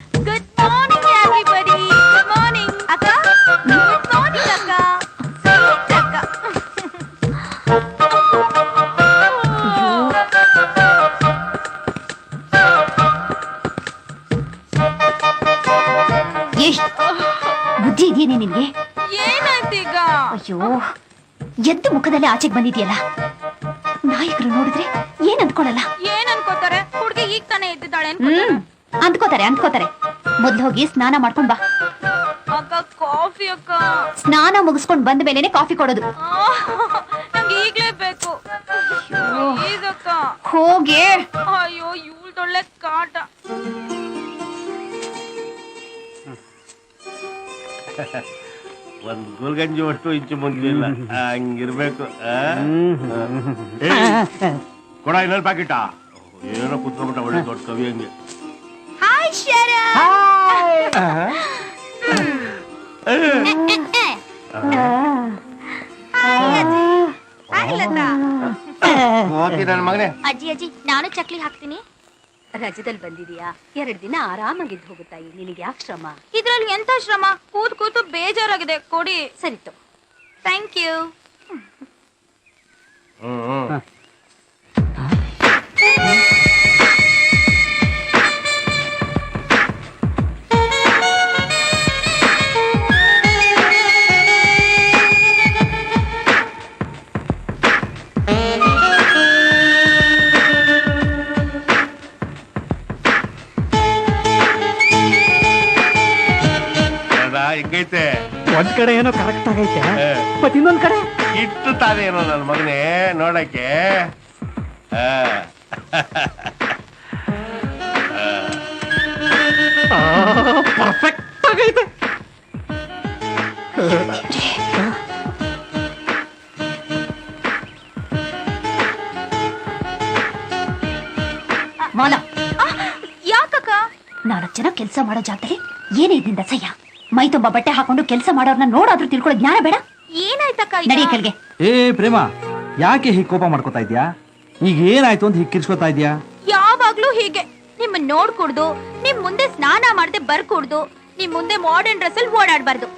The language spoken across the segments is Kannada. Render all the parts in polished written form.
Good morning, everybody. Good morning, Akka. Good morning, Akka. Sweet Akka. ಬುದ್ಧಿ ಇದೆಯೇನೆ ನಿನ್ಗೆ? ಏನಾಯ್ತೀಗ? ಅಯ್ಯೋ, ಎದ್ದು ಮುಖದಲ್ಲಿ ಆಚೆಗೆ ಬಂದಿದ್ಯಲ್ಲ. ನಾಯಕರು ನೋಡಿದ್ರೆ ಏನ್ ಅಂದ್ಕೊಳಲ್ಲ. ಏನ್ ಅನ್ಕೋತಾರೆ? ಹುಡ್ಗಿ ಈಗ ತಾನೇ ಎದ್ದಿದ್ದಾಳೆ ಅಂದ್ಕೋತಾರೆ. ಮೊದ್ಲು ಹೋಗಿ ಸ್ನಾನ ಮಾಡ್ಕೊಂಡ್ ಬಾ. ಅಕ್ಕ, ಕಾಫಿ ಅಕ್ಕ. ಸ್ನಾನ ಮುಗಿಸ್ಕೊಂಡ್ ಬಂದ ಮೇಲೆನೆ ಕಾಫಿ ಕೊಡೋದು. ನಂಗೆ ಈಗ್ಲೇ ಬೇಕು. ಅಕ್ಕ ಹೋಗಿ. ಅಯ್ಯೋ, ಇವಳ್ದೊಳ್ಳೆ ಕಾಟ. ಒಂದ್ ಗುಲ್ಗಂಜಿ ಅಷ್ಟು ಇಂಚು ಮುಂದಿಲ್ಲ, ಹಂಗಿರ್ಬೇಕು. ಕೊಡ ಇನ್ನೊಂದು ಪ್ಯಾಕೆಟ. ಏನೋ ಕುತ್ಕೊಂಡ್ಬಿಟ್ಟ ಒಳ್ಳೆ ದೊಡ್ಡ ಕವಿ ಹಂಗೆ. ಹಾಯ್ ಶರಾ. ನನ್ನ ಮಗನೇ. ಅಜ್ಜಿ ನಾನು ಚಕ್ಲಿ ಹಾಕ್ತೀನಿ. ರಜದಲ್ಲಿ ಬಂದಿದೀಯಾ, 2 ದಿನ ಆರಾಮಾಗಿದ್ದು ಹೋಗುತ್ತಾಯಿ. ನಿನಗೆ ಯಾಕೆ ಶ್ರಮ? ಇದ್ರಲ್ಲಿ ಎಂತ ಶ್ರಮ? ಕೂತು ಬೇಜಾರಾಗಿದೆ. ಕೊಡಿ. ಸರಿತು. Thank you. ಹೆಂಗೈತೆ? ಒಂದ್ ಕಡೆ ಏನೋ ಕರೆಕ್ಟ್ ಆಗೈತೆ, ಮತ್ ಇನ್ನೊಂದ್ ಕಡೆ ಇಟ್ಟು ತಾನೇನೋ ನನ್ನ ಮಗನೇ ನೋಡಕ್ಕೆ. ಪರ್ಫೆಕ್ಟ್ ಆಗೈತೆ. ಮಾಲ, ಯಾಕಕ್ಕ? 4 ಜನ ಕೆಲಸ ಮಾಡೋ ಜಾಗದಲ್ಲಿ ಏನೇ ಇದ್ದಿಂದ ಸಯ್ಯ. ಮೈ ತುಂಬಾ ಬಟ್ಟೆ ಹಾಕೊಂಡು ಕೆಲಸ ಮಾಡೋರ್ನ ನೋಡಾದ್ರೂ ತಿಳ್ಕೊಳ್ಳೋ ಜ್ಞಾನ ಬೇಡ? ಏನಾಯ್ತಕ್ಕ? ನಡಿ ಕೆಲ್ಗೆ. ಏ ಪ್ರೇಮ, ಯಾಕೆ ಹೀಗೆ ಕೋಪ ಮಾಡ್ಕೋತಾ ಇದ್ಯಾ? ಈಗ ಏನಾಯ್ತು ಅಂತ ಹೀಗೆ ಕಿರ್ಚ್ಕೋತಾ ಇದ್ಯಾ? ಯಾವಾಗ್ಲೂ ಹೀಗೆ ನಿಮ್ಮನ್ನ ನೋಡ್ಕೊಡ್ದು, ನಿಮ್ ಮುಂದೆ ಸ್ನಾನ ಮಾಡದೆ ಬರ್ಕೊಡ್ದು, ನಿಮ್ ಮುಂದೆ ಮಾಡರ್ನ್ ಡ್ರೆಸ್ ಅಲ್ಲಿ ಓಡಾಡ್ಬಾರ್ದು.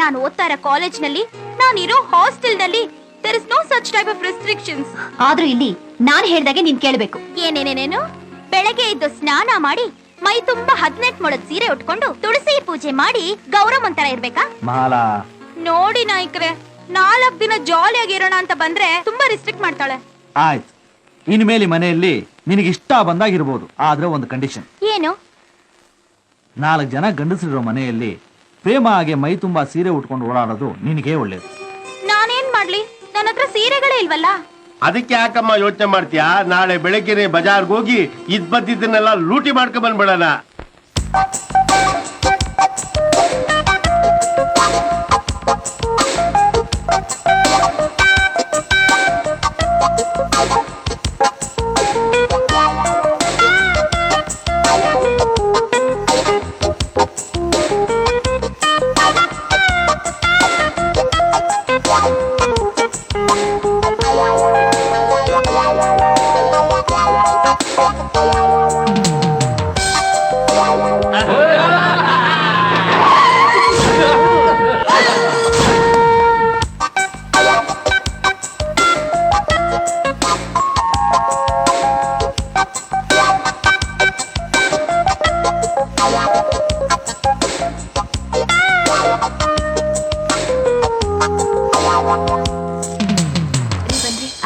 ನಾನು ಓದ್ತಾ ಇರೋ ಕಾಲೇಜ್ ನಲ್ಲಿ, ನಾನಿರೋ ಹಾಸ್ಟೆಲ್ ನಲ್ಲಿ there is no such type of restrictions. ಆದ್ರೂ ಇಲ್ಲಿ ನಾನ್ ಹೇಳ್ದಾಗೆ ನೀನ್ ಕೇಳ್ಬೇಕು. ಏನೇನೇನೇನು? ಬೆಳಗ್ಗೆ ಎದ್ದು ಸ್ನಾನ ಮಾಡಿ ಮೈ ತುಂಬಾ 18 ಮೊಳದ ಸೀರೆ ಉಟ್ಕೊಂಡು ತುಳಸಿ ಪೂಜೆ ಮಾಡಿ ಗೌರಮ್ಮಂತರ ಇರ್ಬೇಕಾ? ಮಾಲಾ ನೋಡಿ ನಾಯ್ಕ್ರೆ, 4 ದಿನ ಜಾಲಿಯಾಗಿರೋಣ ಅಂತ ಬಂದ್ರೆ ತುಂಬಾ ರಿಸ್ಟ್ರಿಕ್ಟ್ ಮಾಡ್ತಾಳೆ. ಆಯ್ತು, ಇನ್ಮೇಲೆ ಮನೆಯಲ್ಲಿ ನಿನಗೆ ಇಷ್ಟ ಬಂದಾಗಿರ್ಬೋದು, ಆದ್ರೆ ಒಂದು ಕಂಡೀಷನ್. ಏನು? 4 ಜನ ಗಂಡಸರಿರೋ ಮನೆಯಲ್ಲಿ ಪ್ರೇಮ ಹಾಗೆ ಮೈ ತುಂಬಾ ಸೀರೆ ಉಟ್ಕೊಂಡು ಓಡಾಡೋದು ನಿನಗೆ ಒಳ್ಳೇದು. ನಾನೇನ್ ಮಾಡ್ಲಿ? ನನ್ನ ಹತ್ರ ಸೀರೆಗಳೇ ಇಲ್ವಲ್ಲ. ಅದಕ್ಕೆ ಯಾಕಮ್ಮ ಯೋಚನೆ ಮಾಡ್ತೀಯಾ? ನಾಳೆ ಬೆಳಗ್ಗೆ ಬಜಾರ್ಗೆ ಹೋಗಿ ಬಂದಿದ್ದನ್ನೆಲ್ಲ ಲೂಟಿ ಮಾಡ್ಕೊಂಡ್ ಬಂದ್ಬಿಡೋಣ.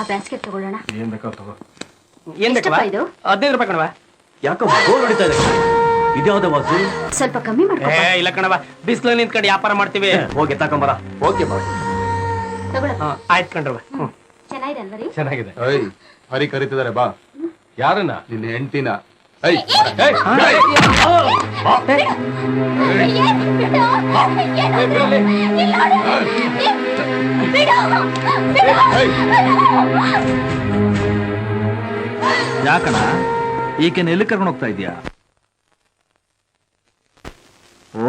ಬ್ಯಾಸ್ಕೆಟ್ ತಗೊಳ್ಳೋಣ. ಏನ್ ಬೇಕಾ ತಗೋ. ಏನ್ ಬೇಕವಾ? 15 ರೂಪಾಯಿ ಕಣವ. ಯಾಕೋ ಬೋರ್ ಹೊಡಿತಾ ಇದೆ? ಇದ್ಯಾವ್ದ ವಾಸು? ಸ್ವಲ್ಪ ಕಮ್ಮಿ ಮಾಡ್ಕೊ. ಇಲ್ಲ ಕಣವ, ಬಿಸಿಲು ನಿಂತ್ಕೊಂಡು ವ್ಯಾಪಾರ ಮಾಡ್ತೀವಿ. ಹೋಗಿ ತಕೊಂಬರ. ಓಕೆ ಬಾ. ತಗೊಳ್ಳ. ಆಯ್ತು ಕಣ್ರವ. ಚೆನ್ನಾಗಿದೆ ಅಲ್ವರಿ? ಚೆನ್ನಾಗಿದೆ. ಐ ಹರಿ ಕರೀತಿದ್ದಾರೆ, ಬಾ. ಯಾರನ್ನ? ನಿನ್ನ ಹೆಂಡತಿನ. ಐ ಯಾಕಣ ಈಕೆನ ಎಲ್ಲಿ ಕರ್ಕೊಂಡು ಹೋಗ್ತಾ ಇದೀಯಾ?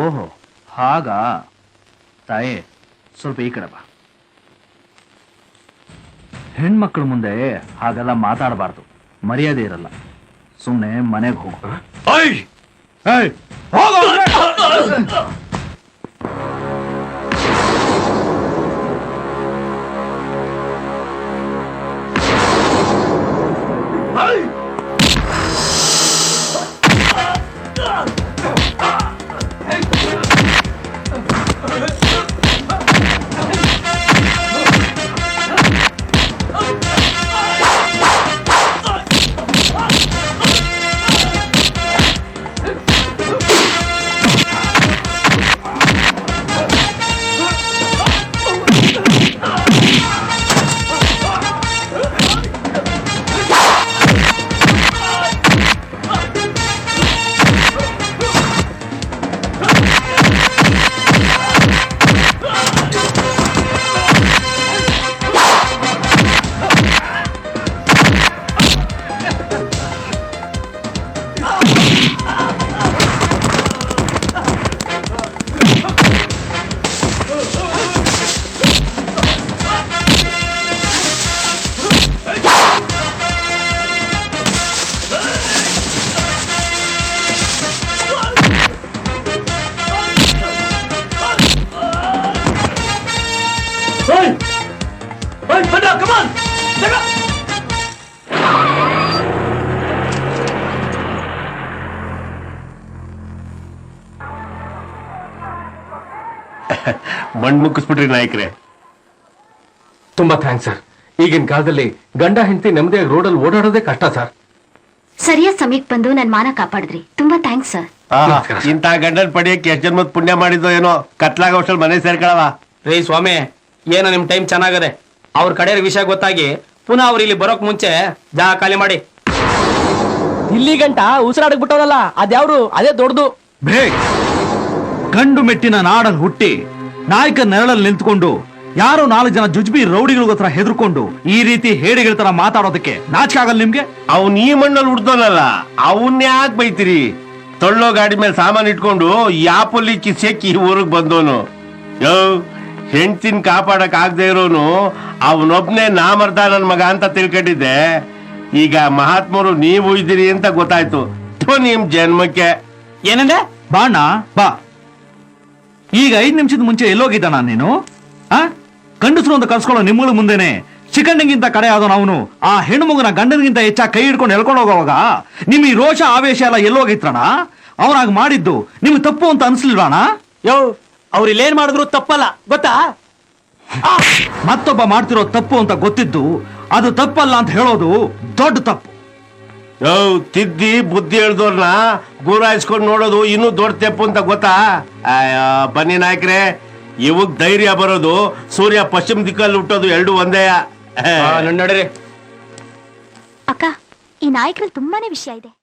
ಓಹೋ ಹಾಗಾ. ತಾಯಿ ಸ್ವಲ್ಪ ಈ ಕಡೆ ಬಾ. ಹೆಣ್ಮಕ್ಳ ಮುಂದೆ ಹಾಗೆಲ್ಲ ಮಾತಾಡಬಾರ್ದು, ಮರ್ಯಾದೆ ಇರಲ್ಲ. ಸುಮ್ಮನೆ ಮನೆಗೆ ಹೋಗು. ಹೋಗೋ ಮಣ್ ಮುಕ್ಕಿಸ್ಬಿಟ್ರಿ ನಾಯಕ್ರೆ. ತುಂಬಾ ಥ್ಯಾಂಕ್ಸ್ ಸರ್. ಈಗಿನ ಕಾಲದಲ್ಲಿ ಗಂಡ ಹೆಂಡತಿ ನೆಮ್ಮದಿಯಾಗಿ ರೋಡಲ್ಲಿ ಓಡಾಡೋದೇ ಕಷ್ಟ ಸರ್. ಸರಿಯಾದ ಸಮಯಕ್ಕೆ ಬಂದು ನನ್ ಮಾನ ಕಾಪಾಡಿದ್ರಿ. ತುಂಬಾ ಥ್ಯಾಂಕ್ಸ್ ಸರ್. ಇಂಥ ಗಂಡನ್ ಪಡೆಯಕ್ಕೆ ಎಷ್ಟ್ ಜನ್ಮದ್ ಪುಣ್ಯ ಮಾಡಿದ್ದೋ ಏನೋ. ಕತ್ಲಾಗ ಅಷ್ಟಲ್ಲಿ ಮನೆ ಸೇರ್ಕೊಳವ. ರೀ ಸ್ವಾಮಿ, ಏನೋ ನಿಮ್ ಟೈಮ್ ಚೆನ್ನಾಗದೆ. ಅವ್ರ ಕಡೆ ವಿಷಯ ಗೊತ್ತಾಗಿ ಪುನಃ ಅವ್ರು ಇಲ್ಲಿ ಬರೋಕ್ ಮುಂಚೆ ಜಾಗ ಖಾಲಿ ಮಾಡಿ. ಇಲ್ಲಿ ಗಂಟ ಉಸಿರಾಡಕ್ ಬಿಟ್ಟವರಲ್ಲ, ಅದ್ಯಾವ್ರು ಅದೇ ದೊಡ್ಡದು. ಬೇಗ್ ಗಂಡು ಮೆಟ್ಟಿನ ನಾಡಲ್ಲಿ ಹುಟ್ಟಿ ನಾಯಕ ನೆರಳಲ್ಲಿ ನಿಂತ್ಕೊಂಡು ಯಾರೋ 4 ಜನ ಜುಜ್ಬಿ ರೌಡಿಗಳ ಹತ್ರ ಹೆದರ್ಕೊಂಡು ಈ ರೀತಿ ಹೇಡಿಗಳ ತರ ಮಾತಾಡೋದಕ್ಕೆ ನಾಚಿಕೆ ಆಗಲ್ಲ ನಿಮ್ಗೆ? ಅವ್ನ್ ಈ ಮಣ್ಣಲ್ಲಿ ಹುಡ್ದೋನಲ್ಲ, ಅವನ್ ಯಾಕೆ ಬೈತೀರಿ? ತೊಳ್ಳೋ ಗಾಡಿ ಮೇಲೆ ಸಾಮಾನ್ ಇಟ್ಕೊಂಡು ಯಾಪಲ್ಲಿ ಕಿಸೆಕ್ಕಿ ಈ ಊರಿಗೆ ಬಂದೋನು. ಯೋ, ಹೆಂಡ್ತಿನ ಕಾಪಾಡಕ್ ಆಗದೆ ಇರೋನು ಅವನೊಬ್ನೇ ನಾಮರ್ದ ನನ್ ಮಗ ಅಂತ ತಿಳ್ಕೊಂಡಿದ್ದೆ. ಈಗ ಮಹಾತ್ಮರು ನೀವು ಇದ್ದೀರಿ ಅಂತ ಗೊತ್ತಾಯ್ತು. ನಿಮ್ ಜನ್ಮಕ್ಕೆ ಏನಂದೆ? ಬಾಣ ಬಾ. ಈಗ 5 ನಿಮಿಷದ ಮುಂಚೆ ಎಲ್ಲೋಗಿದ್ದಾನ ನೀನು? ಗಂಡಸರು ಅಂತ ಕರ್ಸ್ಕೊಳ್ಳೋ ನಿಮ್ಮಗಳ ಮುಂದೆನೆ ಚಿಕಣ್ಣಿಗಿಂತ ಕಡೆ ಆದೋ ಅವನು ಆ ಹೆಣ್ಣು ಮಗನ ಗಂಡನಿಗಿಂತ ಹೆಚ್ಚಾಗಿ ಕೈ ಹಿಡ್ಕೊಂಡು ಎಳ್ಕೊಂಡು ಹೋಗೋವಾಗ ನಿಮ್ ಈ ರೋಷ ಆವೇಶ ಎಲ್ಲ ಎಲ್ಲೋಗಿತ್ರಣ? ಅವನಾಗ ಮಾಡಿದ್ದು ನಿಮ್ಗೆ ತಪ್ಪು ಅಂತ ಅನ್ಸ್ಲಿಲ್ವಾಣ? ಯೋ, ಅವ್ರು ಇಲ್ಲೇನ್ ಮಾಡಿದ್ರು ತಪ್ಪಲ್ಲ ಗೊತ್ತಾ? ಮತ್ತೊಬ್ಬ ಮಾಡ್ತಿರೋ ತಪ್ಪು ಅಂತ ಗೊತ್ತಿದ್ದು ಅದು ತಪ್ಪಲ್ಲ ಅಂತ ಹೇಳೋದು ದೊಡ್ಡ ತಪ್ಪು. ಯೋ, ತಿದ್ದಿ ಬುದ್ಧಿ ಹೇಳ್ದವ್ರನ್ನ ಗೂರಾಯಿಸ್ಕೊಂಡು ನೋಡೋದು ಇನ್ನೂ ದೊಡ್ಡ ತಪ್ಪು ಅಂತ ಗೊತ್ತಾ? ಬನ್ನಿ ನಾಯಕ್ರೆ, ಇವಾಗ ಧೈರ್ಯ ಬರೋದು ಸೂರ್ಯ ಪಶ್ಚಿಮ ದಿಕ್ಕಲ್ಲಿ ಹುಟ್ಟೋದು ಎರಡು ಒಂದೇ. ನಡೀರಿ. ಅಕ್ಕ, ಈ ನಾಯಕರಲ್ಲಿ ತುಂಬಾನೇ ವಿಷಯ ಇದೆ.